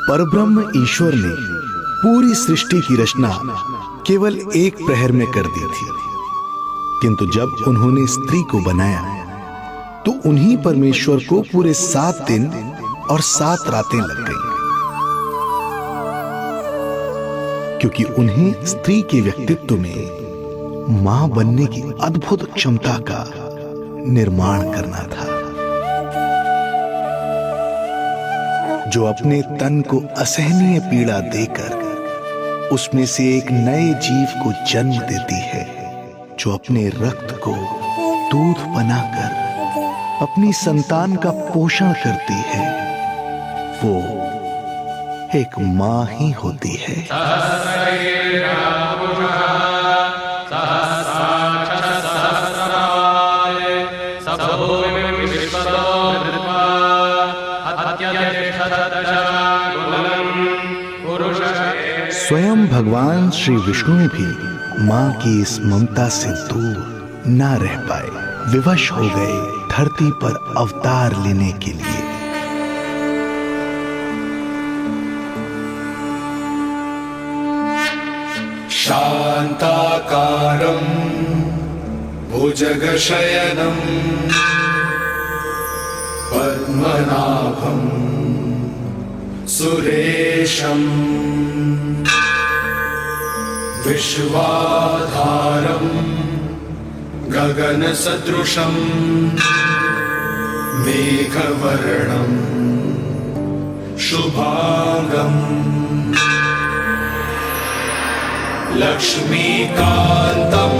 परब्रह्म ईश्वर ने पूरी सृष्टि की रचना केवल एक प्रहर में कर दी थी, किंतु जब उन्होंने स्त्री को बनाया तो उन्हीं परमेश्वर को पूरे 7 दिन और 7 रातें लग गईं, क्योंकि उन्हें स्त्री के व्यक्तित्व में मां बनने की अद्भुत क्षमता का निर्माण करना था, जो अपने तन को असहनीय पीड़ा देकर उसमें से एक नए जीव को जन्म देती है, जो अपने रक्त को दूध बनाकर अपनी संतान का पोषण करती है। वो एक मां ही होती है। स्वयं भगवान श्री विष्णु भी मां की इस ममता से दूर ना रह पाए, विवश हो गए धरती पर अवतार लेने के लिए। शांताकारं भुजगशयनं पद्मनाभं सुरेशं विश्वाधारं गगनसदृशं मेघवर्णं शुभांगं लक्ष्मीकान्तं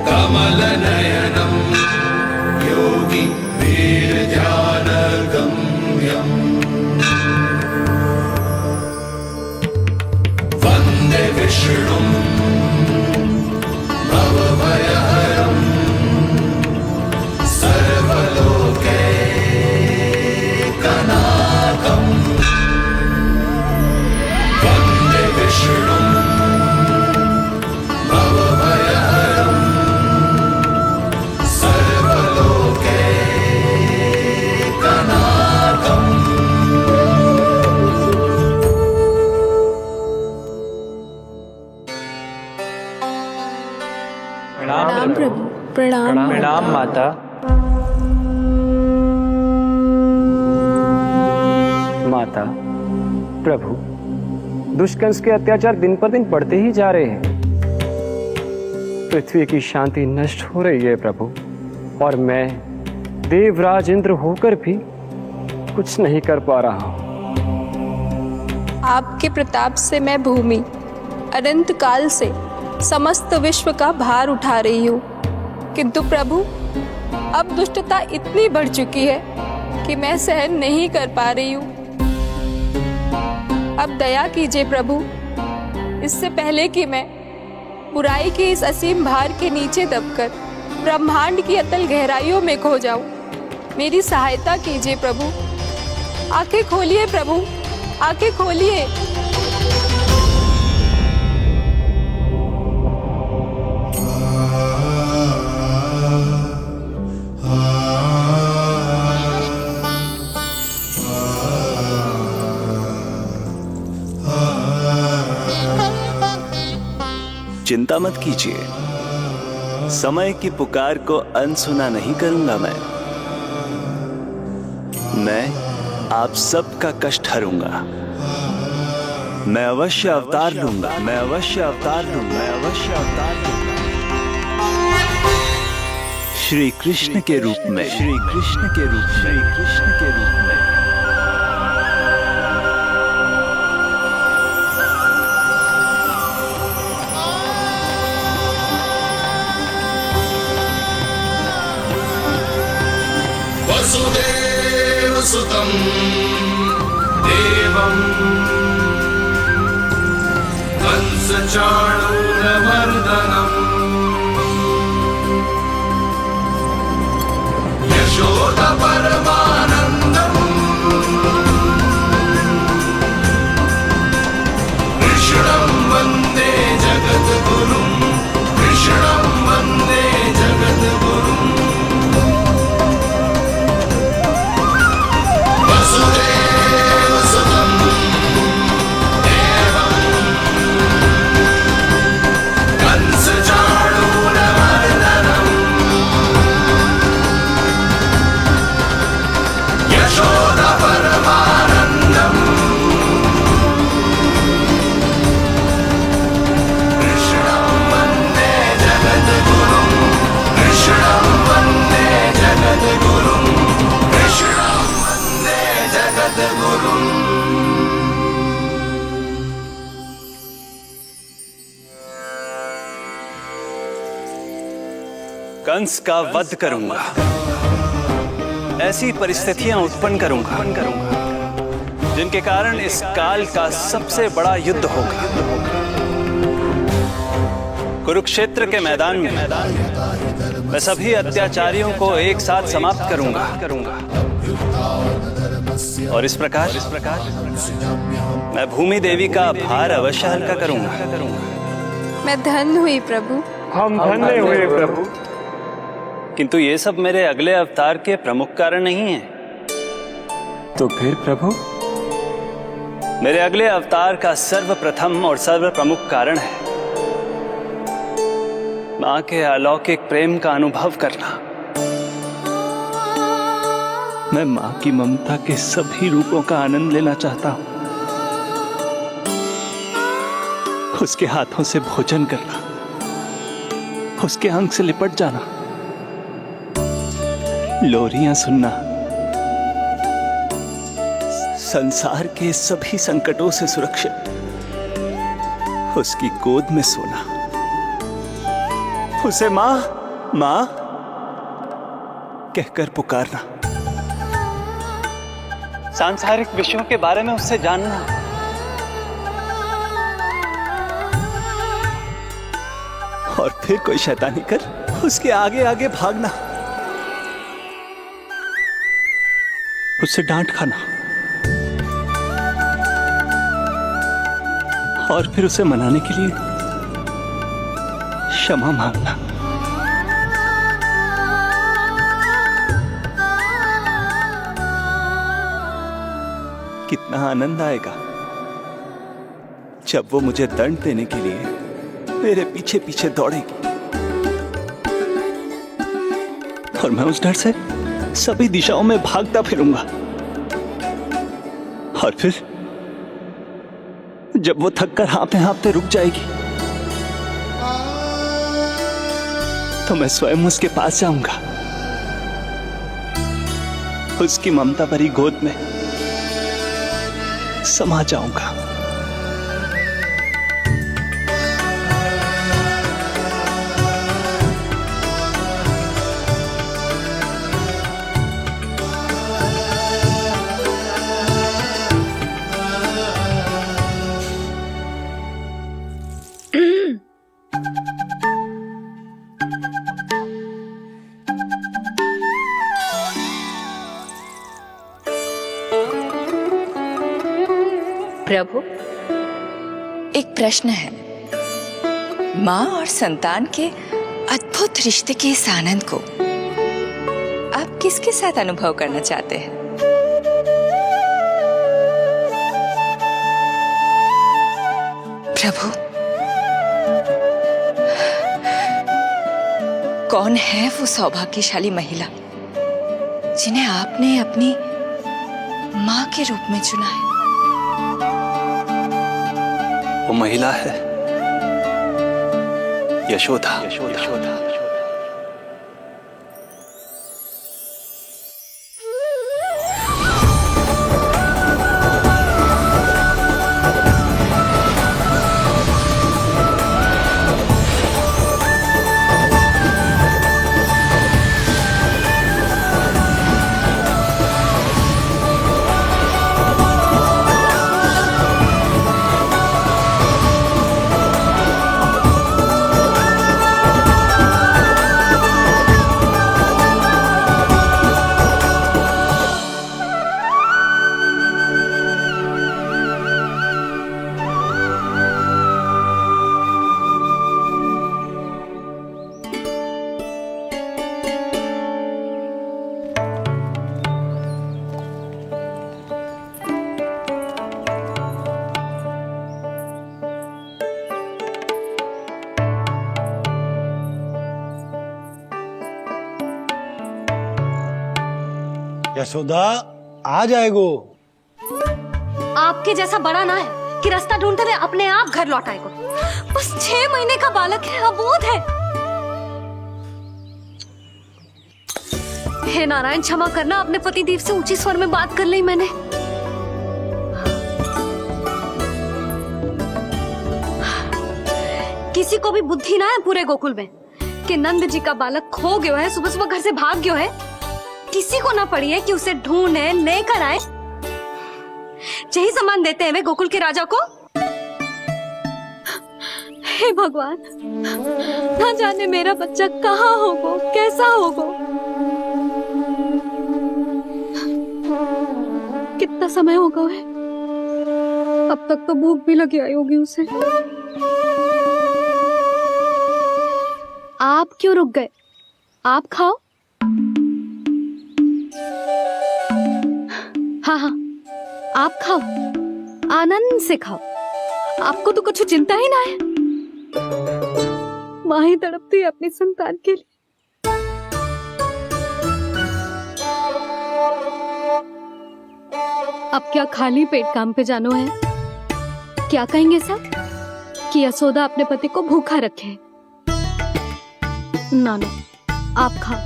कमलनयनं योगी वीरध्यानगम्यं वन्दे विष्णुं भवभयहरं सर्वलोकैकनाथम् वन्दे विष्णुं भवभयहरं सर्वलोकैकनाथम्। प्रणाम प्रभु। प्रणाम प्रणाम माता। माता, प्रभु, दुष्कंस के अत्याचार दिन पर दिन बढ़ते ही जा रहे हैं। पृथ्वी की शांति नष्ट हो रही है प्रभु, और मैं देवराज इंद्र होकर भी कुछ नहीं कर पा रहा हूँ। आपके प्रताप से मैं भूमि अनंत काल से समस्त विश्व का भार उठा रही हूँ, किंतु प्रभु अब दुष्टता इतनी बढ़ चुकी है कि मैं सहन नहीं कर पा रही हूँ। अब दया कीजिए प्रभु, इससे पहले कि मैं बुराई के इस असीम भार के नीचे दबकर ब्रह्मांड की अतल गहराइयों में खो जाऊं, मेरी सहायता कीजिए प्रभु। आंखें खोलिए प्रभु, आंखें खोलिए। चिंता मत कीजिए, समय की पुकार को अनसुना नहीं करूंगा। मैं आप सबका कष्ट हरूंगा। मैं अवश्य अवतार लूंगा, मैं अवश्य अवतार लूंगा, मैं अवश्य अवतार लूंगा। श्री कृष्ण के रूप में, श्री कृष्ण के रूप में, श्री कृष्ण के रूप में। वसुदेवसुतं देवं कंसचाणूरमर्दनम् यशोदपरमानन्दम् कृष्णं वन्दे जगद्गुरुं, कृष्णं वन्दे जगद्गुरुम्। वसुदेव कंस का वध करूंगा। ऐसी परिस्थितियां उत्पन्न करूंगा जिनके कारण इस काल का सबसे बड़ा युद्ध होगा। कुरुक्षेत्र के मैदान में मैं सभी अत्याचारियों को एक साथ समाप्त करूंगा और इस प्रकार मैं भूमि देवी का भार अवश्य हल्का करूंगा। मैं धन्य हुई प्रभु। हम धन्य हुए प्रभु। किंतु ये सब मेरे अगले अवतार के प्रमुख कारण नहीं है। तो फिर प्रभु? मेरे अगले अवतार का सर्वप्रथम और सर्व प्रमुख कारण है मां के अलौकिक प्रेम का अनुभव करना। मैं मां की ममता के सभी रूपों का आनंद लेना चाहता हूं। उसके हाथों से भोजन करना, उसके अंग से लिपट जाना, लोरियां सुनना, संसार के सभी संकटों से सुरक्षित उसकी गोद में सोना, उसे मां मां कहकर पुकारना, सांसारिक विषयों के बारे में उससे जानना, और फिर कोई शैतानी कर उसके आगे आगे भागना, उससे डांट खाना और फिर उसे मनाने के लिए क्षमा मांगना। कितना आनंद आएगा जब वो मुझे दंड देने के लिए मेरे पीछे पीछे दौड़ेगी और मैं उस डर से सभी दिशाओं में भागता फिरूंगा। और फिर जब वो थककर हाँफते हाँफते रुक जाएगी तो मैं स्वयं उसके पास जाऊंगा, उसकी ममता भरी गोद में समा जाऊंगा। प्रभु, एक प्रश्न है। माँ और संतान के अद्भुत रिश्ते के इस आनंद को आप किसके साथ अनुभव करना चाहते हैं? प्रभु, कौन है वो सौभाग्यशाली महिला जिन्हें आपने अपनी माँ के रूप में चुना है? वो महिला है यशोदा। यशोदा आ जाएगो। आपके जैसा बड़ा ना है कि रास्ता ढूंढते हुए अपने आप घर लौट आएगो। बस 6 महीने का बालक है, अबोध है। हे नारायण, क्षमा करना, अपने पति देव से ऊंची स्वर में बात कर ली मैंने। किसी को भी बुद्धि ना है पूरे गोकुल में के नंद जी का बालक खो गयो है, सुबह सुबह घर से भाग गयो है। किसी को ना पड़ी है कि उसे ढूंढे लेकर आए। यही सामान देते हैं वे गोकुल के राजा को। हे भगवान, ना जाने मेरा बच्चा कहाँ होगा, कैसा होगा। कितना समय होगा है, अब तक तो भूख भी लगी आई होगी उसे। आप क्यों रुक गए? आप खाओ। हाँ हाँ, आप खाओ, आनंद से खाओ। आपको तो कुछ चिंता ही ना है। माँ ही तड़पती है अपनी संतान के लिए। अब क्या खाली पेट काम पे जानो है? क्या कहेंगे सब कि यशोदा अपने पति को भूखा रखे? ना ना, आप खाओ,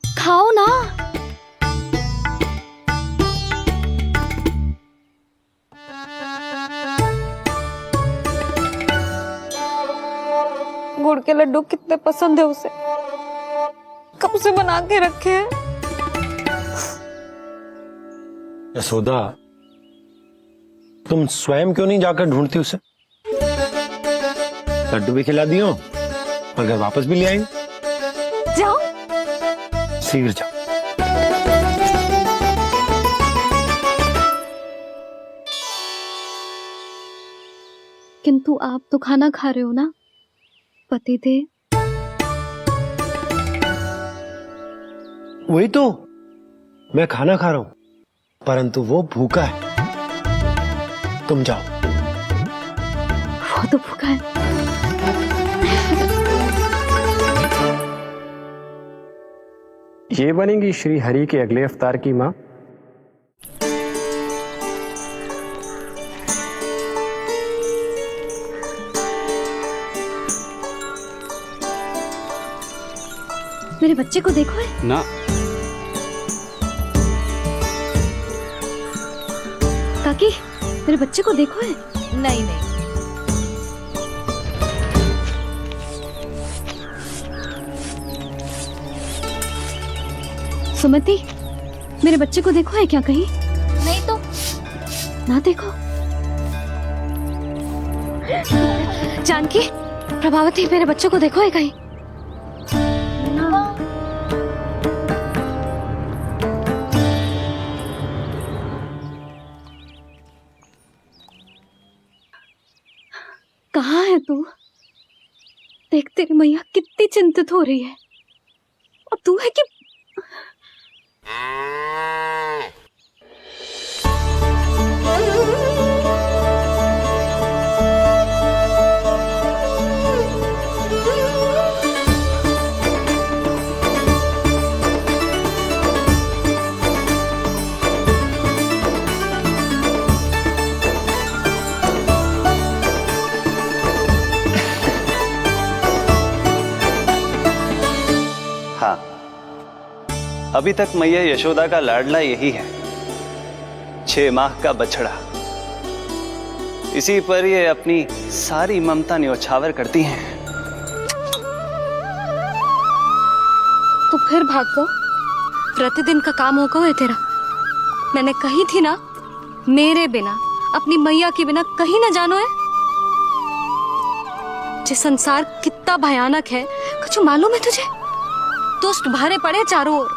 खाओ ना। गुड़ के लड्डू कितने पसंद है उसे, कब से बना के रखे हैं। यशोदा, तुम स्वयं क्यों नहीं जाकर ढूंढती उसे? लड्डू भी खिला दियो और घर वापस भी ले आएंगे। जाओ, शीघ्र जाओ। किंतु आप तो खाना खा रहे हो ना पतिदेव? वही तो, मैं खाना खा रहा हूं, परंतु वो भूखा है। तुम जाओ। वो तो भूखा है। ये बनेंगी श्री हरि के अगले अवतार की माँ। मेरे बच्चे को देखो है ना। काकी, मेरे बच्चे को देखो है। नहीं नहीं, सुमति, मेरे बच्चे को देखो है क्या कहीं? नहीं तो। ना देखो। जानकी, प्रभावती, मेरे बच्चे को देखो है कहीं? कहाँ है तू? देख, तेरी मैया कितनी चिंतित हो रही है, और तू है कि हाँ, अभी तक मैया यशोदा का लाडला यही है, 6 माह का बछड़ा। इसी पर ये अपनी सारी ममता न्योछावर करती हैं। तू फिर भाग गो। प्रतिदिन का काम होगा है तेरा। मैंने कही थी ना, मेरे बिना, अपनी मैया के बिना कहीं ना जानो है। ये संसार कितना भयानक है, कुछ मालूम है तुझे? दुष्ट भरे पड़े चारों ओर।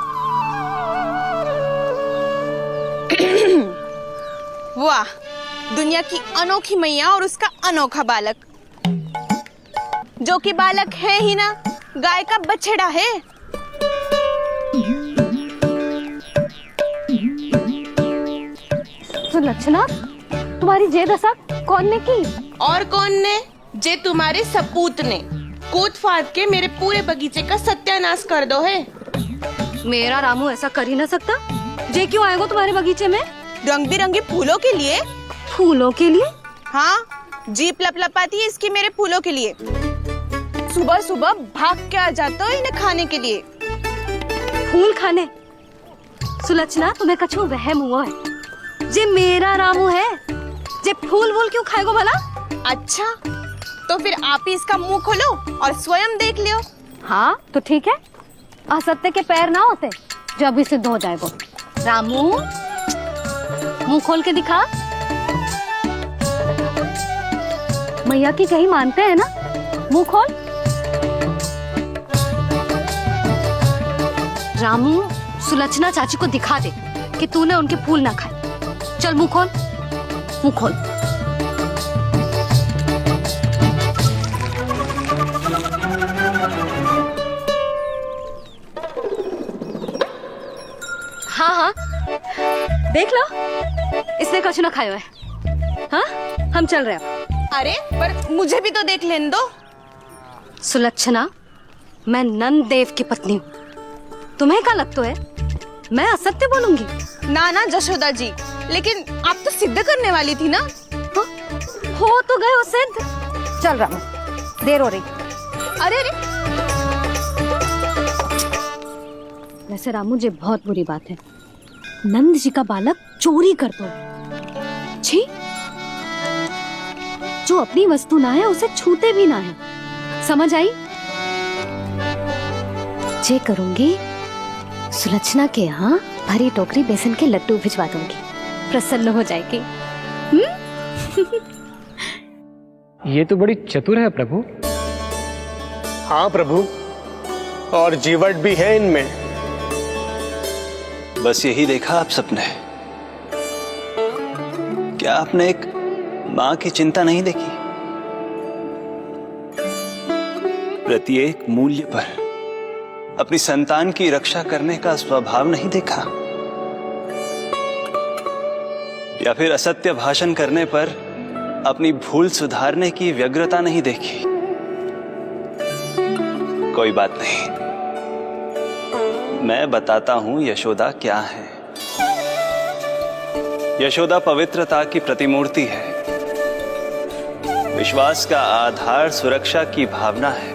वाह, दुनिया की अनोखी मैया और उसका अनोखा बालक, जो कि बालक है ही ना, गाय का बछड़ा है। तो लक्षणा, तुम्हारी जे दशा कौन ने की? और कौन ने? जे तुम्हारे सपूत ने कूद फाद के मेरे पूरे बगीचे का सत्यानाश कर दो है। मेरा रामू ऐसा कर ही ना सकता। जे क्यों आएगा तुम्हारे बगीचे में? रंग बिरंगे फूलों के लिए। फूलों के लिए? हाँ, जीप लपलपाती है इसकी मेरे फूलों के लिए। सुबह सुबह भाग के आ जाता है इन्हें खाने के लिए। फूल खाने? सुलक्षणा, तुम्हें कछु वहम हुआ है। जे मेरा रामू है, जे फूल वूल क्यों खाएगो भला? अच्छा, तो फिर आप ही इसका मुंह खोलो और स्वयं देख लियो। हाँ तो ठीक है, असत्य के पैर ना होते जो अभी सिद्ध हो जाए वो। रामू मुंह खोल के दिखा। मैया की कहीं मानते हैं ना, मुंह खोल। रामू सुलक्षणा चाची को दिखा दे कि तूने उनके फूल ना खाए। चल मुंह खोल, मुंह खोल। हाँ हाँ देख लो, इसने कुछ ना खाया है। हाँ हम चल रहे हैं। अरे पर मुझे भी तो देख लेने दो। सुलक्षणा, मैं नंद देव की पत्नी हूँ, तुम्हें क्या लगता है मैं असत्य बोलूंगी? ना ना जशोदा जी, लेकिन आप तो सिद्ध करने वाली थी ना। हाँ? हो तो गए हो सिद्ध। चल रामू, देर हो रही। अरे अरे वैसे रामू जी बहुत बुरी बात है, नंद जी का बालक चोरी कर दो। छी, जो अपनी वस्तु ना है उसे छूते भी ना है, समझ आई? जे करूंगी सुलक्षणा के यहाँ भरी टोकरी बेसन के लड्डू भिजवा दूंगी, प्रसन्न हो जाएगी। ये तो बड़ी चतुर है प्रभु। हाँ प्रभु, और जीवट भी है इनमें। बस यही देखा आप सबने? क्या आपने एक मां की चिंता नहीं देखी? प्रत्येक मूल्य पर अपनी संतान की रक्षा करने का स्वभाव नहीं देखा? या फिर असत्य भाषण करने पर अपनी भूल सुधारने की व्यग्रता नहीं देखी? कोई बात नहीं, मैं बताता हूं यशोदा क्या है। यशोदा पवित्रता की प्रतिमूर्ति है, विश्वास का आधार सुरक्षा की भावना है,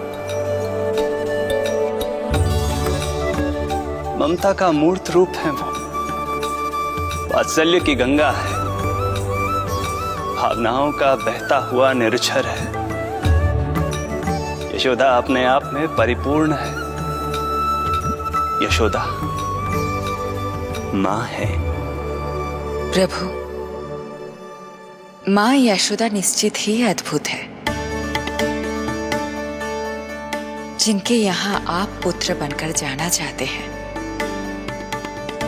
ममता का मूर्त रूप है वो, वात्सल्य की गंगा है, भावनाओं का बहता हुआ निर्झर है। यशोदा अपने आप में परिपूर्ण है। यशोदा मां है। प्रभु, मां यशोदा निश्चित ही अद्भुत है। जिनके यहाँ आप पुत्र बनकर जाना चाहते हैं,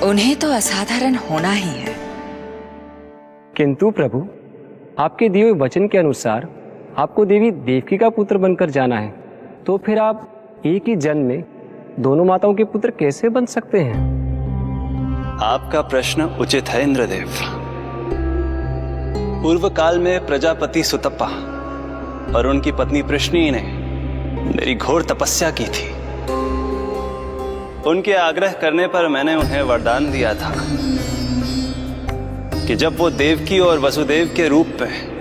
उन्हें तो असाधारण होना ही है। किंतु प्रभु, आपके दिए हुए वचन के अनुसार आपको देवी देवकी का पुत्र बनकर जाना है, तो फिर आप एक ही जन्म में दोनों माताओं के पुत्र कैसे बन सकते हैं? आपका प्रश्न उचित है इंद्रदेव। पूर्व काल में प्रजापति सुतप्पा और उनकी पत्नी प्रश्नी ने मेरी घोर तपस्या की थी। उनके आग्रह करने पर मैंने उन्हें वरदान दिया था कि जब वो देवकी और वसुदेव के रूप में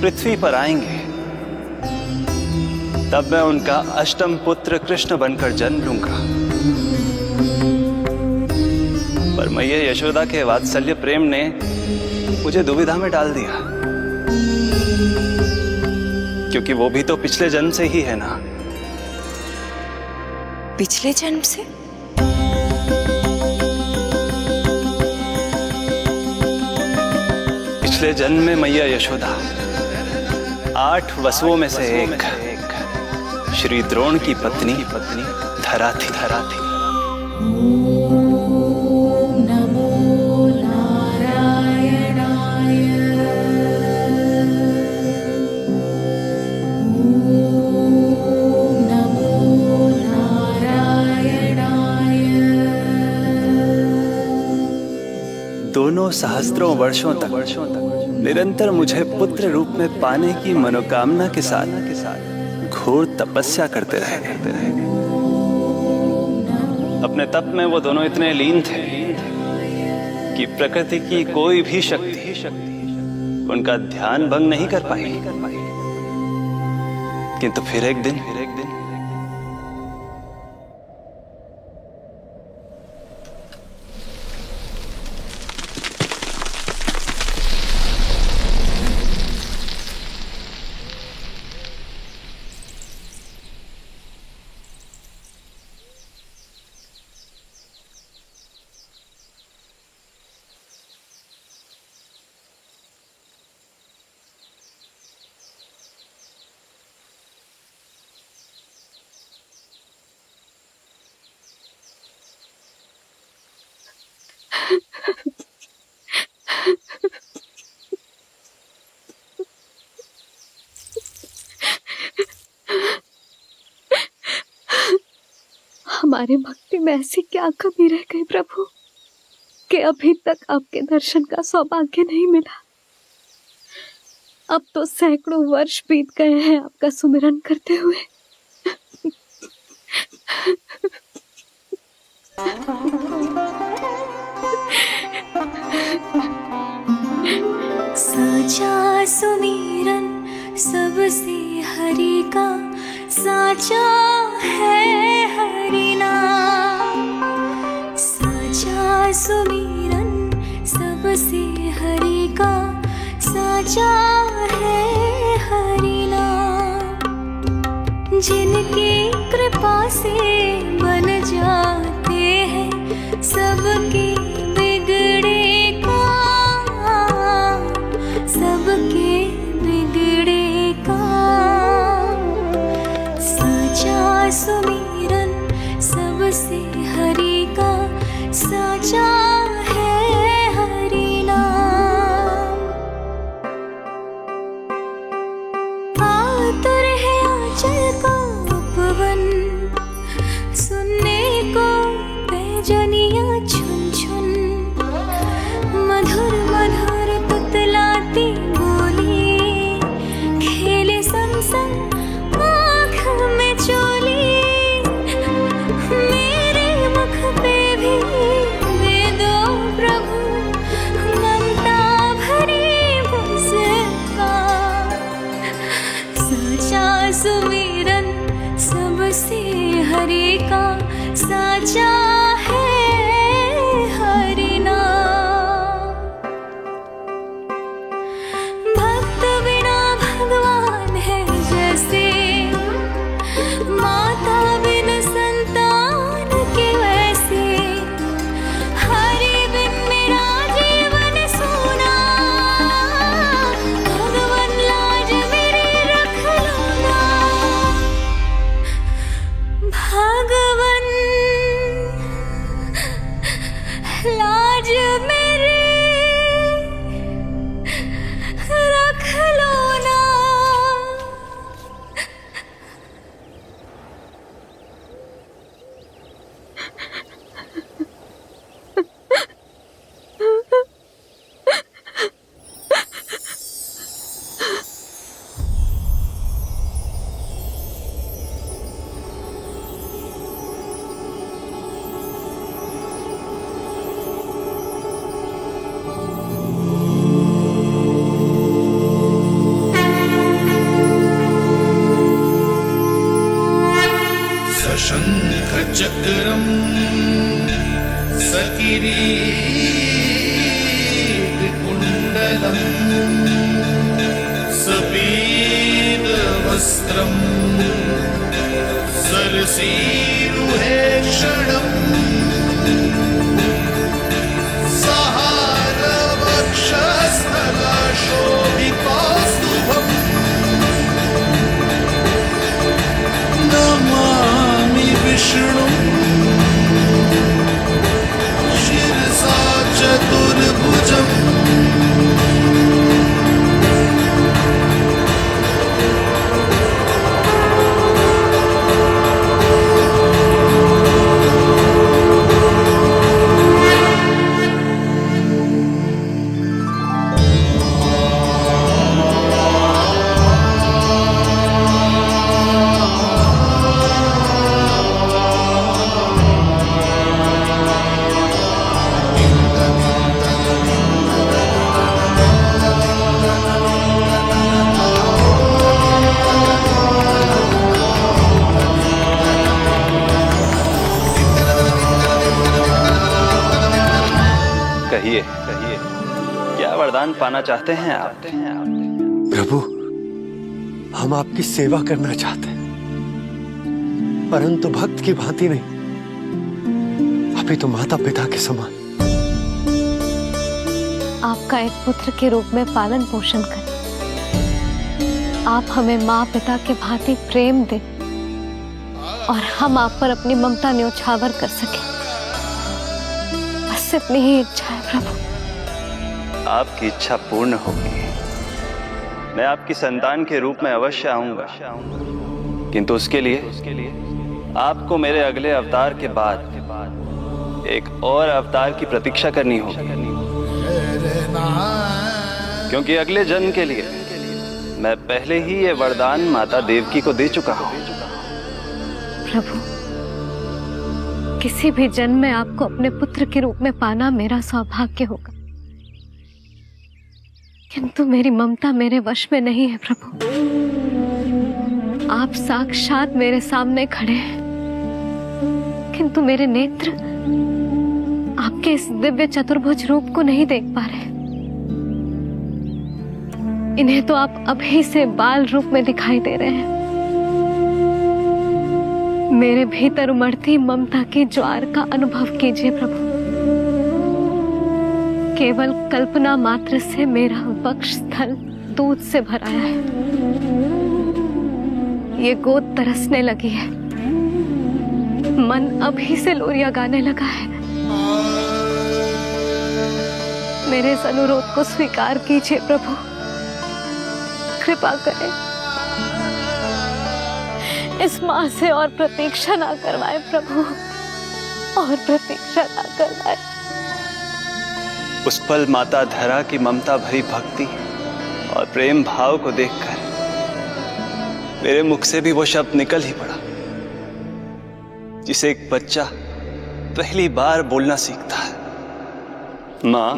पृथ्वी पर आएंगे, तब मैं उनका अष्टम पुत्र कृष्ण बनकर जन्म लूंगा। पर मैया यशोदा के वात्सल्य प्रेम ने मुझे दुविधा में डाल दिया, क्योंकि वो भी तो पिछले जन्म से ही है ना। पिछले जन्म से? पिछले जन्म में मैया यशोदा 8 वसुओं में से एक श्री द्रोण की पत्नी धरा थी। दोनों सहस्त्रों वर्षों तक निरंतर मुझे पुत्र रूप में पाने की मनोकामना के साथ घोर तपस्या करते रहे। अपने तप में वो दोनों इतने लीन थे कि प्रकृति की कोई भी शक्ति उनका ध्यान भंग नहीं कर पाई। किंतु फिर एक दिन हमारे भक्ति में ऐसी क्या कमी रह गई प्रभु कि अभी तक आपके दर्शन का सौभाग्य नहीं मिला। अब तो सैकड़ों वर्ष बीत गए हैं आपका सुमिरन करते हुए। साचा सुमिरन सबसे हरि का, साचा है हरि नाम। साचा सुमिरन सबसे हरि का, साचा है हरि नाम। जिनकी कृपा से बन जाते हैं सबके बिगड़े काम, सबके बिगड़े काम। साचा सुमिरन सबसे हरि का, साचा है हरि नाम। आतुर है आंचल का उपवन, सुनने को पैजनिया छुन छुन। मधुर मधुर तुतलाती बोली, खेले संग संग आँख में चोली। मेरे मुख पे भी दे दो प्रभु ममता भरी मुस्कान। साचा सुमिरन सबसे हरि का, साचा है हरि नाम। भक्त बिना भगवान है जैसे, माता बिन संतान के वैसे। हरि बिन मेरा जीवन सूना, भगवान लाज मेरी रख लो ना। भगवान लाज मेरी रख लो ना। सशंख चक्रम सकिरीट कुंडलम सपीत वस्त्रम सरसीरुहे क्षणम। सहार वक्षस्थलशोभितौस्तुभम् नमामि विष्णु शिरसा चतुर्भुजम्। कहिए कहिए, क्या वरदान पाना चाहते हैं आप? प्रभु, हम आपकी सेवा करना चाहते हैं, परंतु भक्त की भांति नहीं, अभी तो माता पिता के समान। आपका एक पुत्र के रूप में पालन पोषण करें। आप हमें माँ पिता के भांति प्रेम दें और हम आप पर अपनी ममता न्योछावर कर सकें। बस इतनी ही इच्छा है प्रभु। आपकी इच्छा पूर्ण होगी। मैं आपकी संतान के रूप में अवश्य आऊंगा, किंतु उसके लिए आपको मेरे अगले अवतार के बाद एक और अवतार की प्रतीक्षा करनी होगी, क्योंकि अगले जन्म के लिए मैं पहले ही ये वरदान माता देवकी को दे चुका हूं। प्रभु, किसी भी जन्म में आपको अपने पुत्र के रूप में पाना मेरा सौभाग्य होगा, किंतु मेरी ममता मेरे वश में नहीं है। प्रभु, आप साक्षात मेरे सामने खड़े हैं, किंतु मेरे नेत्र आपके इस दिव्य चतुर्भुज रूप को नहीं देख पा रहे। इन्हें तो आप अभी से बाल रूप में दिखाई दे रहे हैं। मेरे भीतर उमड़ती ममता की ज्वार का अनुभव कीजिए प्रभु। केवल कल्पना मात्र से मेरा वक्षस्थल दूध से भराया है। ये गोद तरसने लगी है, मन अभी से लोरिया गाने लगा है। मेरे इस अनुरोध को स्वीकार कीजिए प्रभु, कृपा करें। इस माँ से और प्रतीक्षा ना करवाए प्रभु, और प्रतीक्षा ना करवाए। उस पल माता धरा की ममता भरी भक्ति और प्रेम भाव को देखकर मेरे मुख से भी वो शब्द निकल ही पड़ा जिसे एक बच्चा पहली बार बोलना सीखता है, माँ।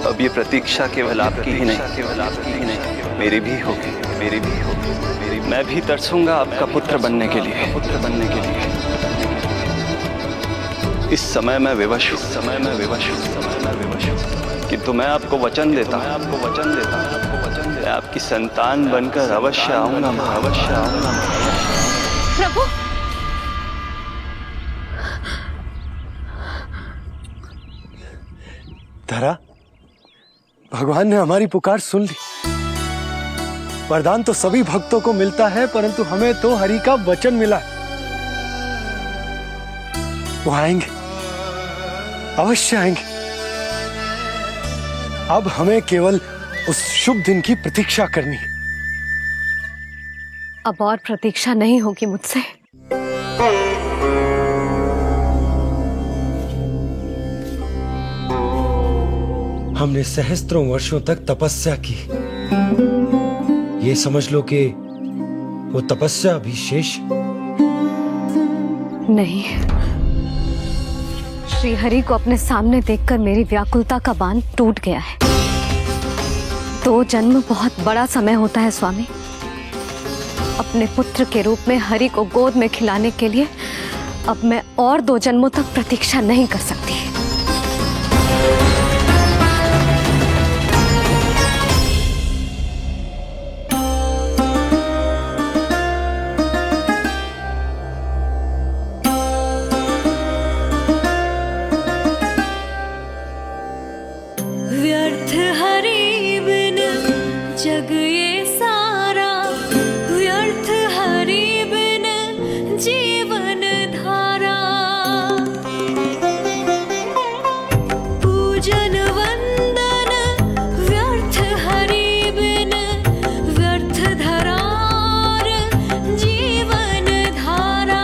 अब ये प्रतीक्षा केवल आपकी ही नहीं, मेरी भी होगी। मैं भी तरसूंगा आपका पुत्र बनने के लिए। इस समय मैं विवश हूँ, किंतु मैं आपको वचन देता हूँ, मैं आपकी संतान बनकर अवश्य आऊंगा, प्रभु, धरा, भगवान ने हमारी पुकार सुन ली। वरदान तो सभी भक्तों को मिलता है, परंतु हमें तो हरि का वचन मिला है। वो आएंगे, अवश्य आएंगे। अब हमें केवल उस शुभ दिन की प्रतीक्षा करनी है। अब और प्रतीक्षा नहीं होगी मुझसे। हमने सहस्त्रों वर्षों तक तपस्या की, ये समझ लो कि वो तपस्या अभी शेष नहीं। श्री हरि को अपने सामने देखकर मेरी व्याकुलता का बांध टूट गया है। 2 जन्म बहुत बड़ा समय होता है स्वामी। अपने पुत्र के रूप में हरि को गोद में खिलाने के लिए अब मैं और 2 जन्मों तक प्रतीक्षा नहीं कर सकती। व्यर्थ हरि बिन जग ये सारा, व्यर्थ हरि बिन जीवन धारा। पूजन वंदन व्यर्थ हरि बिन, व्यर्थ धरार जीवन धारा।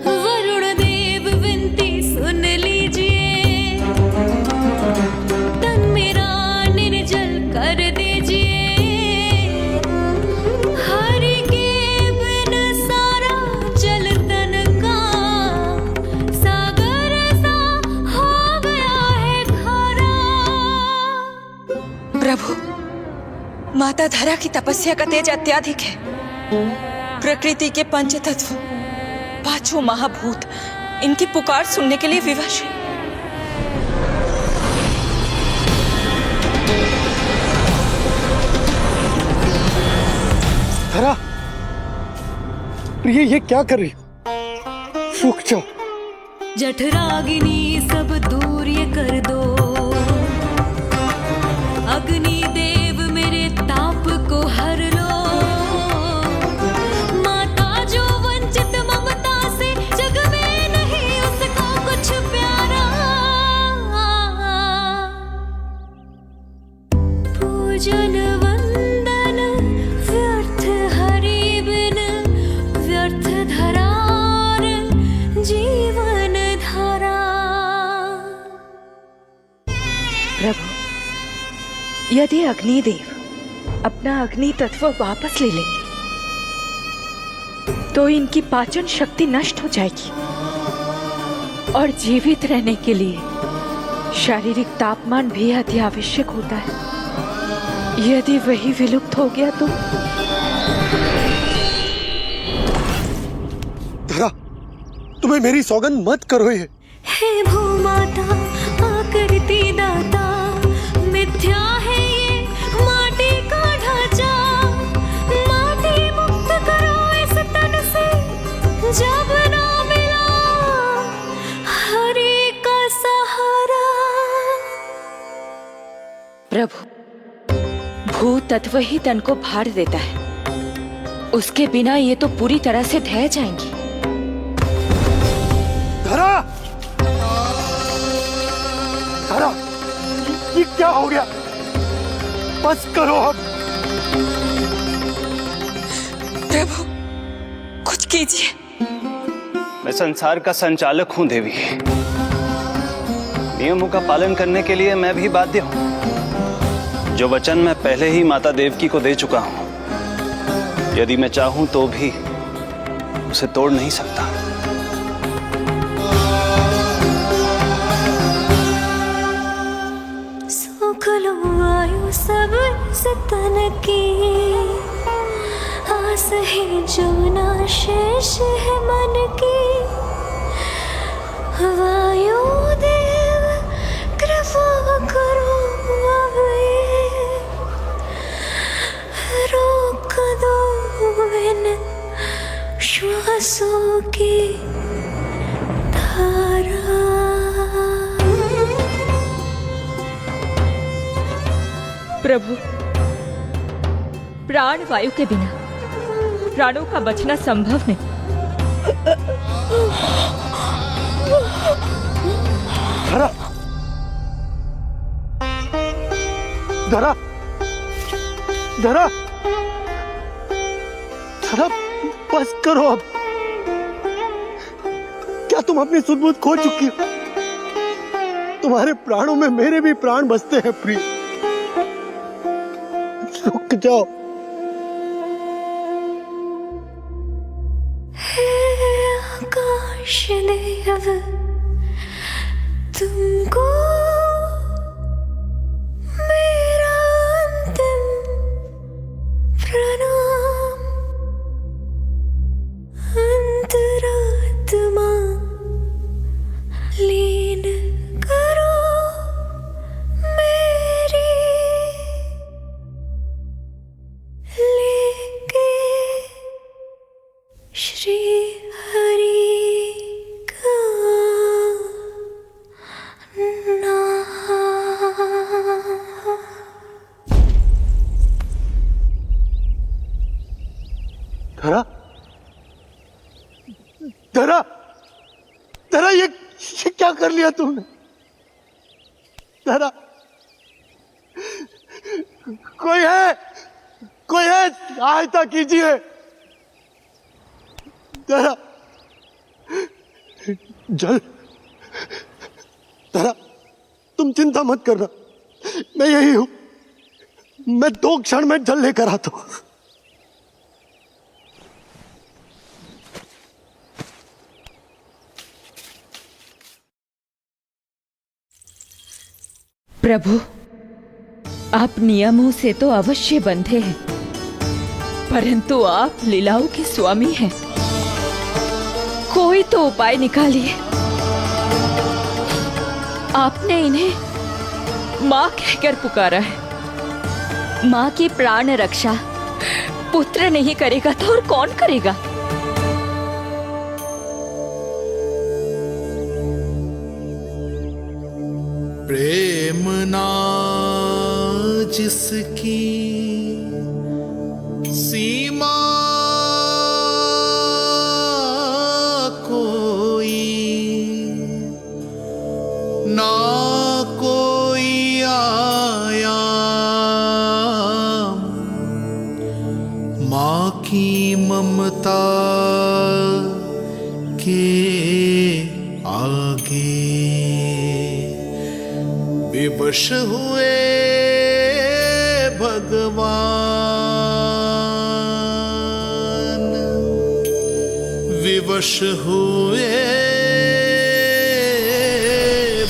वरुण देव विनती सुन लीजिए, तन मेरा निर्जल कर दीजिए। हरि के बिन सारा जल तन का सागर सा हो गया है खारा। प्रभु, माता धरा की तपस्या का तेज अत्याधिक है। प्रकृति के पंचतत्व, 5 महाभूत इनकी पुकार सुनने के लिए विवश है। धरा, प्रिय, ये क्या कर रही? रुक जाओ। जठराग्नि सब दूर ये कर दो, अग्नि देव मेरे ताप को हर लो। माता जो वंचित ममता से, जग में नहीं उसको कुछ प्यारा। पूजन वंदन व्यर्थ हरि बिन व्यर्थ धरार जीवन धारा। प्रभु, यदि अग्निदेव अपना अग्नि तत्व वापस ले लेंगे तो इनकी पाचन शक्ति नष्ट हो जाएगी और जीवित रहने के लिए शारीरिक तापमान भी अति आवश्यक होता है। यदि वही विलुप्त हो गया तो धरा, तुम्हें मेरी सौगंध मत करो ये। हे भूमाता आकृति दाता, मिथ्या है ये माटी का ढांचा। माटी मुक्त करो इस तन से, जब ना मिला हरि का सहारा। प्रभु, भू तत्व ही तन को भार देता है, उसके बिना ये तो पूरी तरह से ढह जाएंगी। धरा, धरा, ये क्या हो गया? बस करो अब। प्रभु, कुछ कीजिए। मैं संसार का संचालक हूं देवी। नियमों का पालन करने के लिए मैं भी बाध्य हूं। जो वचन मैं पहले ही माता देवकी को दे चुका हूं, यदि मैं चाहूं तो भी उसे तोड़ नहीं सकता। सुख लो आयु सब तन की, आस है जो ना शेष है मन की। वायु देव कृपा करो अब ये, रोक दो इन श्वासों की धारा। प्रभु, प्राण वायु के बिना प्राणों का बचना संभव नहीं। धरा, धरा, धरा, धरा, बस करो अब। क्या तुम अपनी सुध-बुध खो चुकी हो? तुम्हारे प्राणों में मेरे भी प्राण बसते हैं प्रिय। रुक जाओ। हे आकाश देव, तुमको मेरा अंतिम प्रणाम। अंतरात्मा लीन करो मेरी, लेके श्री हरि का नाम। धरा, धरा, धरा, ये क्या कर लिया तुमने? धरा, कोई है, कोई है, सहायता कीजिए। धरा, जल, धरा, तुम चिंता मत करना, मैं यही हूं। मैं 2 क्षण में जल लेकर आता हूं। प्रभु, आप नियमों से तो अवश्य बंधे हैं, परंतु आप लीलाओं के स्वामी हैं। कोई तो उपाय निकालिए। आपने इन्हें माँ कहकर पुकारा है। माँ की प्राण रक्षा पुत्र नहीं करेगा तो और कौन करेगा? प्रेम ना जिसकी सीमा कोई, ना कोई आया माँ की ममता के आगे विवश हुए भगवान, विवश हुए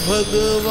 भगवान।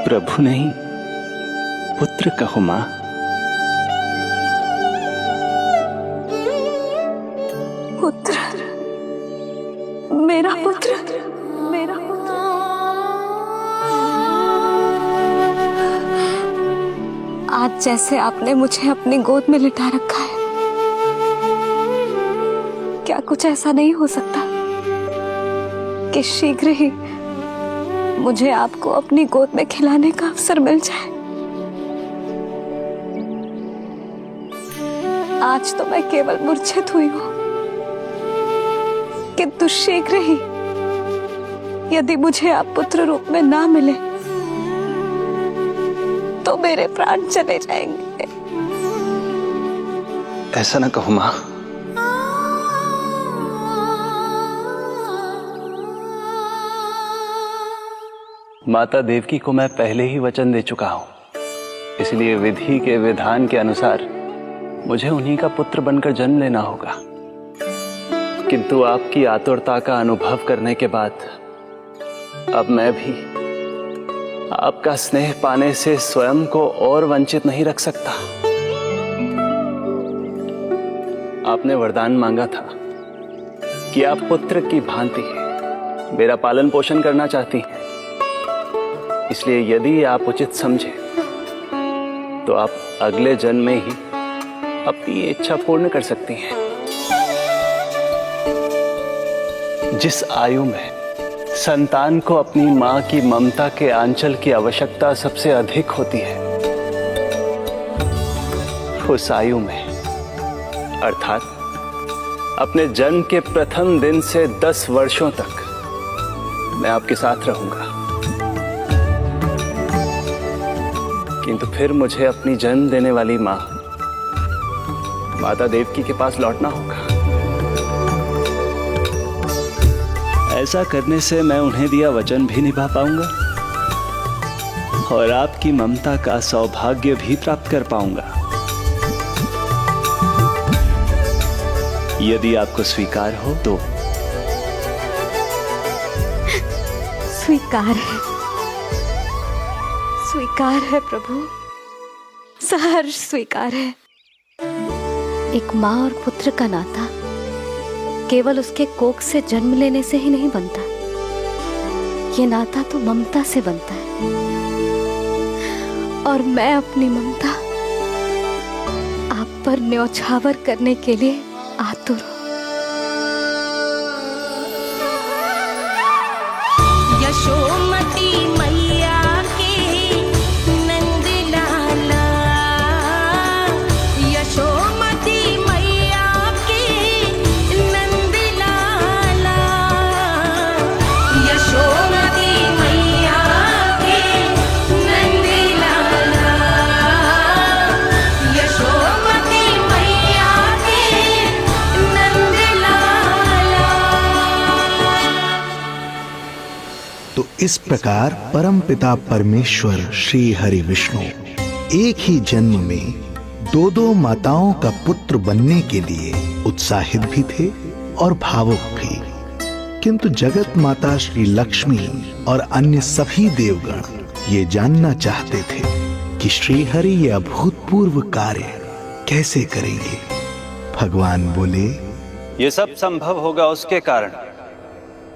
प्रभु नहीं, पुत्र कहो मां। पुत्र, मेरा पुत्र, मेरा पुत्र। आज जैसे आपने मुझे अपनी गोद में लिटा रखा है, क्या कुछ ऐसा नहीं हो सकता कि शीघ्र ही मुझे आपको अपनी गोद में खिलाने का अवसर मिल जाए? आज तो मैं केवल मूर्छित हुई हूं, किंतु शीघ्र ही यदि मुझे आप पुत्र रूप में ना मिले तो मेरे प्राण चले जाएंगे। ऐसा ना कहो मां। माता देवकी को मैं पहले ही वचन दे चुका हूं, इसलिए विधि के विधान के अनुसार मुझे उन्हीं का पुत्र बनकर जन्म लेना होगा। किंतु आपकी आतुरता का अनुभव करने के बाद अब मैं भी आपका स्नेह पाने से स्वयं को और वंचित नहीं रख सकता। आपने वरदान मांगा था कि आप पुत्र की भांति मेरा पालन पोषण करना चाहती हैं, इसलिए यदि आप उचित समझे तो आप अगले जन्म में ही अपनी इच्छा पूर्ण कर सकती हैं। जिस आयु में संतान को अपनी मां की ममता के आंचल की आवश्यकता सबसे अधिक होती है, उस आयु में अर्थात अपने जन्म के प्रथम दिन से 10 वर्षों तक मैं आपके साथ रहूंगा। किंतु फिर मुझे अपनी जन्म देने वाली मां माता देवकी के पास लौटना होगा। ऐसा करने से मैं उन्हें दिया वचन भी निभा पाऊंगा और आपकी ममता का सौभाग्य भी प्राप्त कर पाऊंगा। यदि आपको स्वीकार हो तो। स्वीकार है प्रभु, सहर्ष स्वीकार है। एक माँ और पुत्र का नाता केवल उसके कोख से जन्म लेने से ही नहीं बनता, ये नाता तो ममता से बनता है, और मैं अपनी ममता आप पर न्यौछावर करने के लिए आतुर हूं। यशोमती मैया के नंद लाला, यशोमती मैया के नंद लाला, यशोमती मैया के नंद लाला, यशोमती मैया के नंद लाला। तो इस प्रकार परमपिता परमेश्वर श्री हरि विष्णु एक ही जन्म में दो दो माताओं का पुत्र बनने के लिए उत्साहित भी थे और भावुक भी। किंतु जगत माता श्री लक्ष्मी और अन्य सभी देवगण ये जानना चाहते थे कि श्री हरि ये अभूतपूर्व कार्य कैसे करेंगे। भगवान बोले, ये सब संभव होगा उसके कारण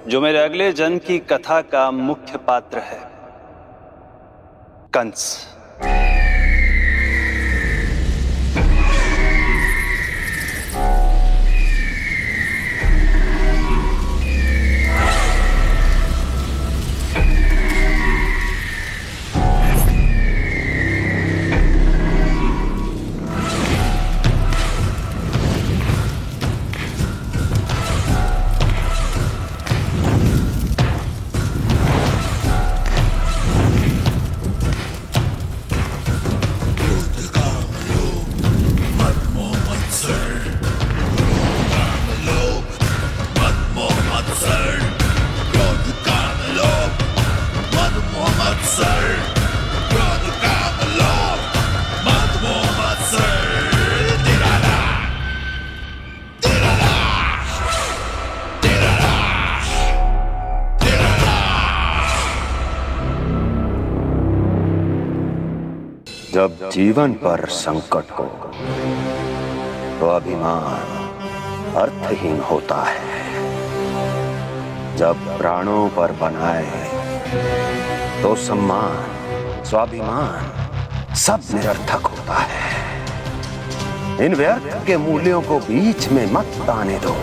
जो मेरे अगले जन्म की कथा का मुख्य पात्र है, कंस। जब जीवन पर संकट हो तो अभिमान अर्थहीन होता है। जब प्राणों पर बनाए तो सम्मान स्वाभिमान सब निरर्थक होता है। इन व्यर्थ के मूल्यों को बीच में मत आने दो।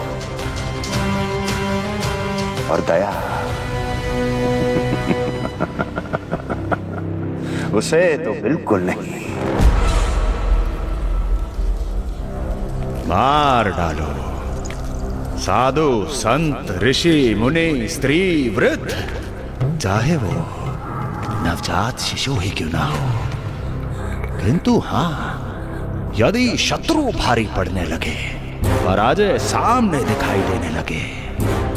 और दया उसे तो बिल्कुल नहीं। मार डालो साधु संत ऋषि मुनि स्त्री वृद्ध, चाहे वो नवजात शिशु ही क्यों ना हो। किंतु हाँ, यदि शत्रु भारी पड़ने लगे, पराजय सामने दिखाई देने लगे,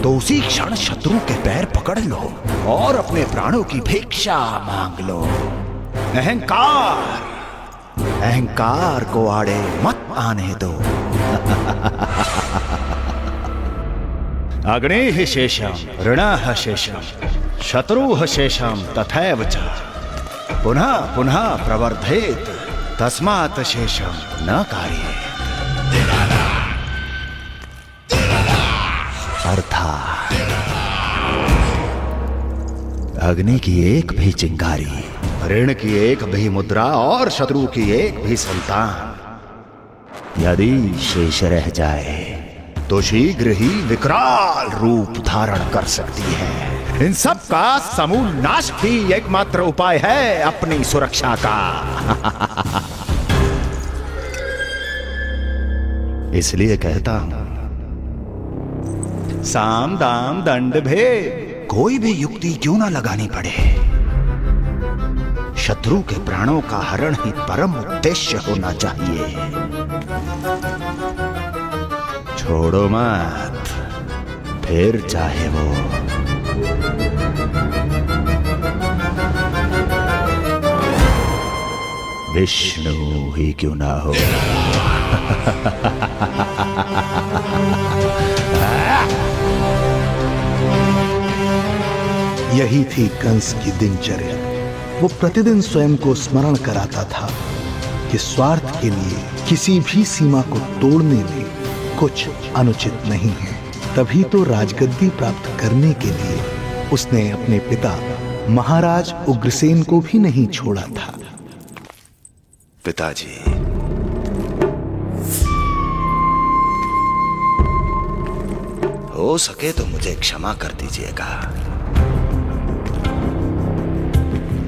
तो उसी क्षण शत्रु के पैर पकड़ लो और अपने प्राणों की भिक्षा मांग लो। अहंकार को आड़े मत आने दो। अग्नेः शेषम ऋणः शेषम शत्रुः शेषम तथैव च पुनः पुनः प्रवर्धेत तस्मात् शेषम न कार्येत। अर्थात अग्नि की एक भी चिंगारी, ऋण की एक भी मुद्रा और शत्रु की एक भी संतान यदि शेष रह जाए तो शीघ्र ही विकराल रूप धारण कर सकती है। इन सब का समूल नाश ही एकमात्र उपाय है अपनी सुरक्षा का। इसलिए कहता हूं, साम दाम दंड भेद कोई भी युक्ति क्यों ना लगानी पड़े, शत्रु के प्राणों का हरण ही परम उद्देश्य होना चाहिए। छोड़ो मत, फिर चाहे वो विष्णु ही क्यों ना हो। यही थी कंस की दिनचर्या। वो प्रतिदिन स्वयं को स्मरण कराता था कि स्वार्थ के लिए किसी भी सीमा को तोड़ने में कुछ अनुचित नहीं है। तभी तो राजगद्दी प्राप्त करने के लिए उसने अपने पिता महाराज उग्रसेन को भी नहीं छोड़ा था। पिताजी, हो सके तो मुझे क्षमा कर दीजिएगा।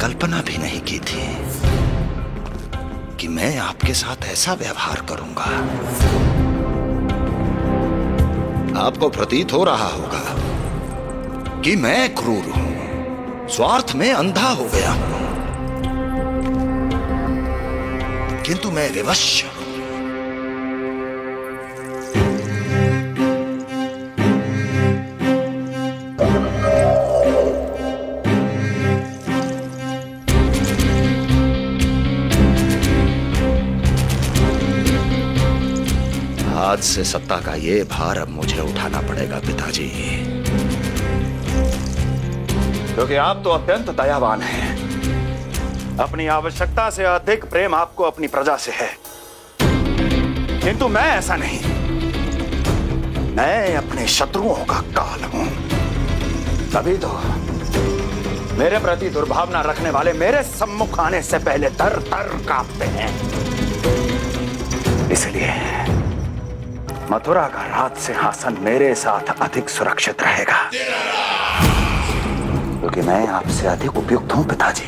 कल्पना भी नहीं की थी कि मैं आपके साथ ऐसा व्यवहार करूंगा। आपको प्रतीत हो रहा होगा कि मैं क्रूर हूं, स्वार्थ में अंधा हो गया हूं, किंतु मैं विवश हूं। आज से सत्ता का ये भार अब मुझे उठाना पड़ेगा पिताजी, क्योंकि आप तो अत्यंत दयावान हैं। अपनी आवश्यकता से अधिक प्रेम आपको अपनी प्रजा से है, किंतु मैं ऐसा नहीं। मैं अपने शत्रुओं का काल हूं, तभी तो मेरे प्रति दुर्भावना रखने वाले मेरे सम्मुख आने से पहले दर दर कांपते हैं। इसलिए मथुरा का राज सिंहासन मेरे साथ अधिक सुरक्षित रहेगा, क्योंकि मैं आपसे अधिक उपयुक्त हूं पिताजी।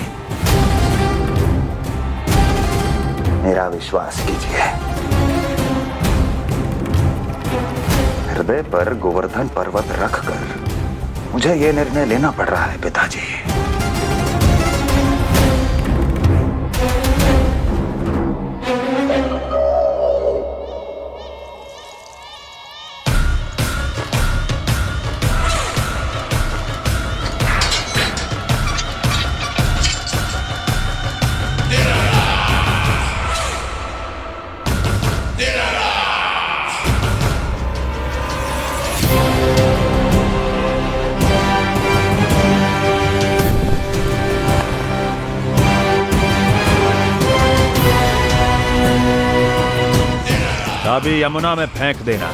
मेरा विश्वास कीजिए। हृदय पर गोवर्धन पर्वत रखकर मुझे यह निर्णय लेना पड़ रहा है पिताजी। चाबी यमुना में फेंक देना।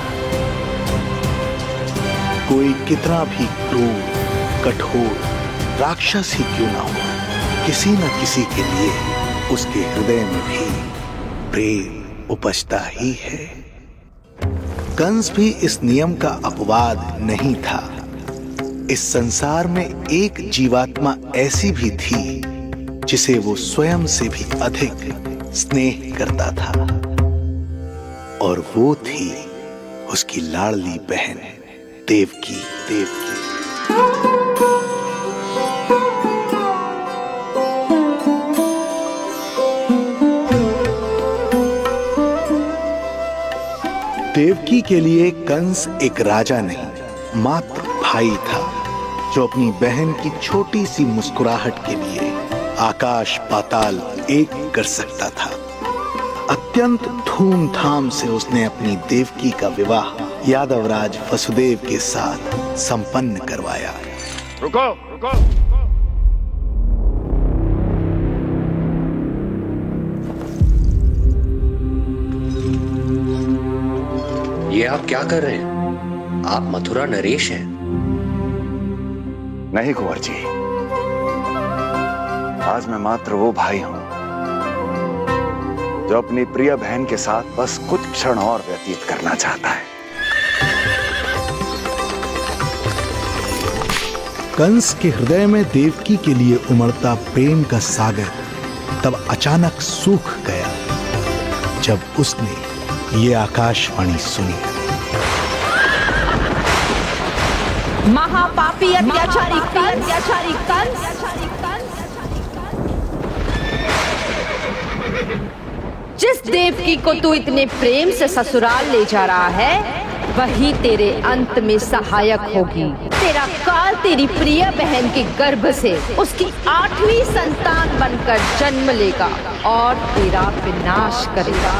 कोई कितना भी क्रूर, कठोर राक्षस ही क्यों ना हो, किसी न किसी के लिए उसके हृदय में भी प्रेम उपजता ही है। कंस भी इस नियम का अपवाद नहीं था। इस संसार में एक जीवात्मा ऐसी भी थी जिसे वो स्वयं से भी अधिक स्नेह करता था, और वो थी उसकी लाडली बहन देवकी। देवकी के लिए कंस एक राजा नहीं, मात्र भाई था, जो अपनी बहन की छोटी सी मुस्कुराहट के लिए आकाश पाताल एक कर सकता था। अत्यंत धूमधाम से उसने अपनी देवकी का विवाह यादवराज वसुदेव के साथ संपन्न करवाया। रुको। ये आप क्या कर रहे हैं? आप मथुरा नरेश हैं? नहीं कुंवर जी, आज मैं मात्र वो भाई हूं जो अपनी प्रिय बहन के साथ बस कुछ क्षण और व्यतीत करना चाहता है। कंस के हृदय में देवकी के लिए उमड़ता प्रेम का सागर तब अचानक सूख गया जब उसने ये आकाशवाणी सुनी। महापापी अत्याचारी कंस, जिस देवकी को तू इतने प्रेम से ससुराल ले जा रहा है, वही तेरे अंत में सहायक होगी। तेरा काल तेरी प्रिय बहन के गर्भ से उसकी 8वीं संतान बनकर जन्म लेगा और तेरा विनाश करेगा।